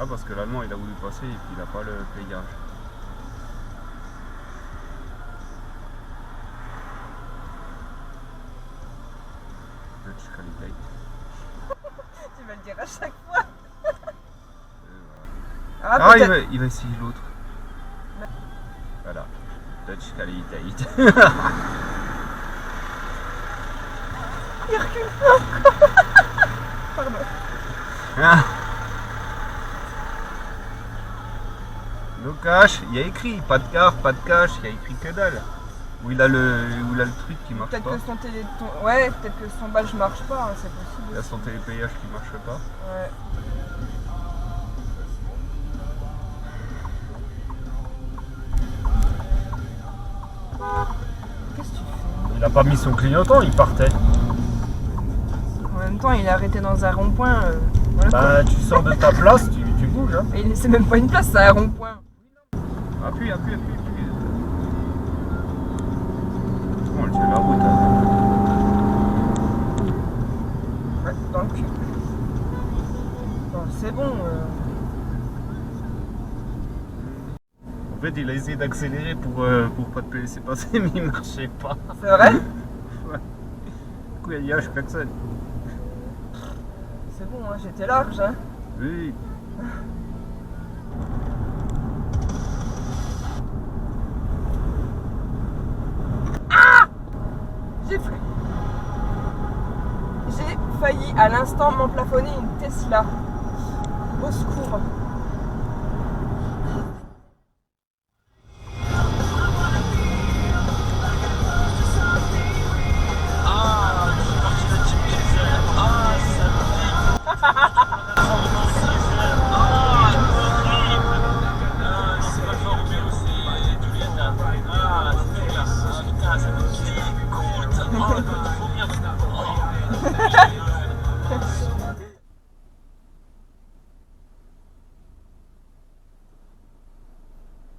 Ah, parce que l'allemand il a voulu passer et puis il a pas le payage. Dutch quality. Tu vas le dire à chaque fois. Ah, il va essayer l'autre. Voilà. Dutch quality. Il recule. Pardon. Ah. No cash, il y a écrit pas de carte, pas de cash, il y a écrit que dalle. Où il a le truc qui marche Peut-être pas. que ouais, peut-être que son badge marche pas, hein, c'est possible. Il a son télépayage qui marche pas. Ouais. Qu'est-ce que tu fais? Il a pas mis son clignotant, il partait. En même temps, il est arrêté dans un rond-point. Voilà, Bah tu sors de ta place, tu bouges. Hein. et c'est même pas une place, c'est un rond-point. Appuie. On le tient la route. Hein. Ouais, dans le cul. Bon, c'est bon. En fait, il a essayé d'accélérer pour pas te laisser passer, mais il marchait pas. C'est vrai? Ouais. Du coup, il y a je personne. C'est bon, hein, j'étais large. Hein. Oui. J'ai failli à l'instant m'emplafonner une Tesla. Au secours.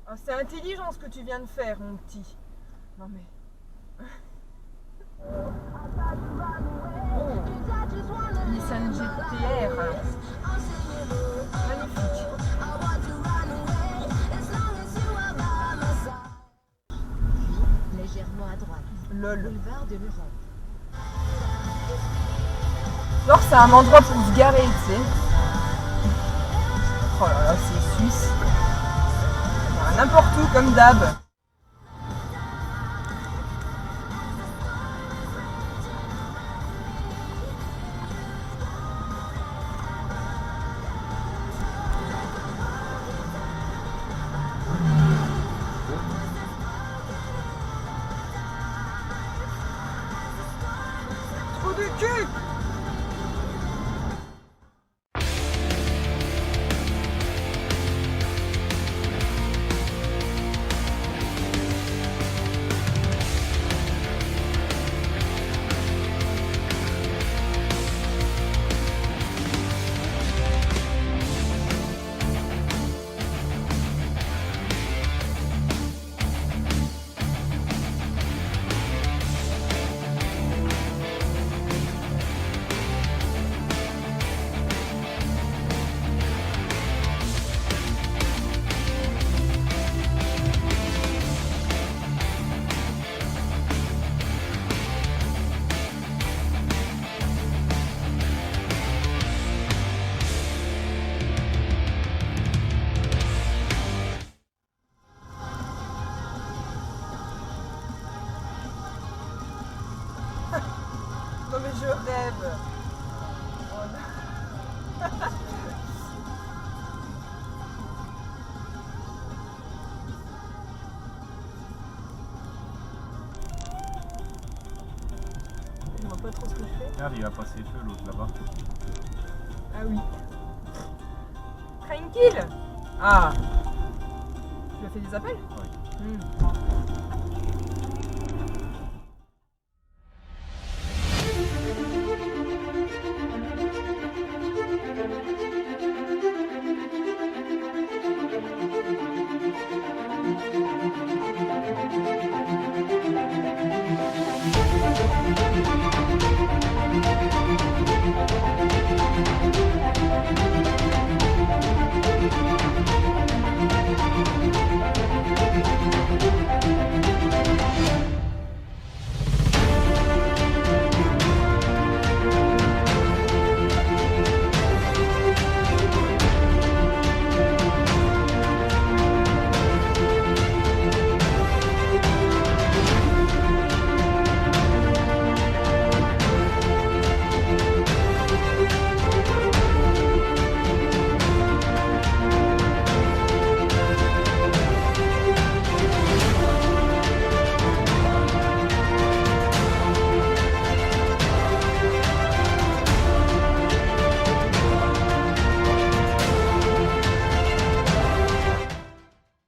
Ah, c'est intelligent ce que tu viens de faire, mon petit. Non mais. Oh. Nissan GT-R. Magnifique. Légèrement à droite. Lol. Boulevard de l'Europe. Genre c'est un endroit pour se garer, tu sais. Oh là là, c'est suisse. N'importe où comme d'hab. Trou du cul. Non mais je rêve. Oh là. Je vois pas trop ce que je fais. Regarde, il a passé le feu l'autre là-bas. Ah oui. Tranquille. Ah. Tu as fait des appels? Oui.